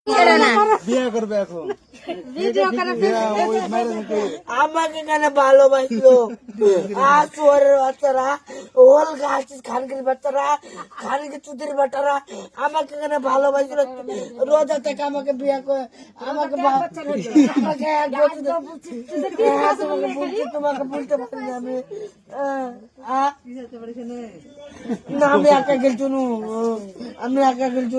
বিয়ে করবে এখন আমাকে কেন ভালোবাসলো চোরের বাচ্চারা ওল গাছ খানকির বাচ্চারা খানকি চুতির বাচ্চারা আমাকে কেন ভালোবাসলো রোজা থেকে আমাকে বিয়ে করে আমাকে আমাকে এক বছর তোমাকে বলছি তোমাকে বলতে পারি আমি না আমি একা গেলছি আমি একা গেলছি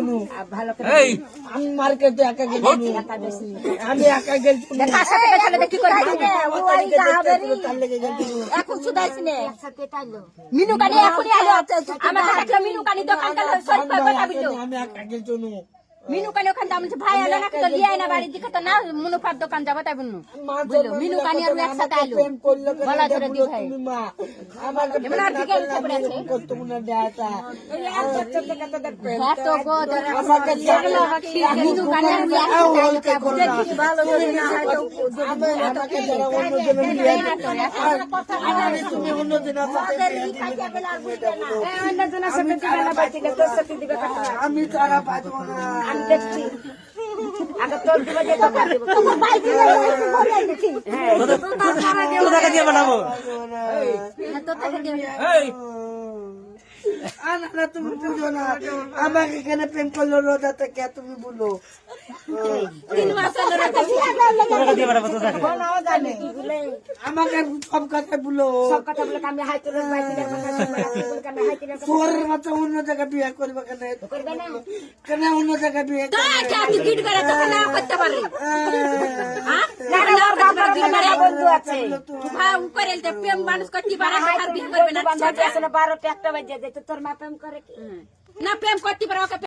আমি মার্কেটে একা গেলছি আমি একা গেলছি এখন শুধাইছি নে মিনু কানি এখনই আলো আমার কাছে মিনু কানি দোকান কাল সরি কথা বললো আমি একা গেলছি মিনু কানি ওখান দাম ভাই আলো না তো লিয়াই না বাড়ি দিকে তো না মুনুফার দোকান যাবো তাই বলনু বললো মিনু কানি আর একসাথে আলো বলা ধরে দি ভাই আমাকে এমন আর দিকে খবর আছে করতে মনে দেয়াটা হ্যাঁ তো গো আমাকে জানলা মিনু কানি আর একসাথে ভালো করে না হয়তো আমাকে যারা অন্য জন বিয়ে আমি তুমি অন্য জন আমি তারা বাঁচবো না আমি দেখছি আগে তোর দিবে যে দোকান দিব তোমার ভাই দিবে টাকা দিয়ে বানাবো তো টাকা দিবে না তুমি বুঝো না আমাকে কেন প্রেম করলো রোজা থেকে তুমি বলো 3 মাস হলো টাকা দিয়ে বানাবো তো টাকা আমাকে সব কথা বলো সব কথা বলে আমি হাইতে রোজ বাইতে আমি হাইতে তোরের মতো অন্য জায়গায় বিয়ে করবে কেন করবে না কেন অন্য জায়গায় বিয়ে তো কি গিট করে তো না করতে পারে হ্যাঁ না ওর গাবর মেরে বন্ধু আছে ভাই উপরে এলতে প্রেম মানুষ করতে পারে আর বিয়ে করবে না বান্ধব আছে না 12 টা একটা বাজে যেতে তোর মা প্রেম করে কি না প্রেম করতে পারে ওকে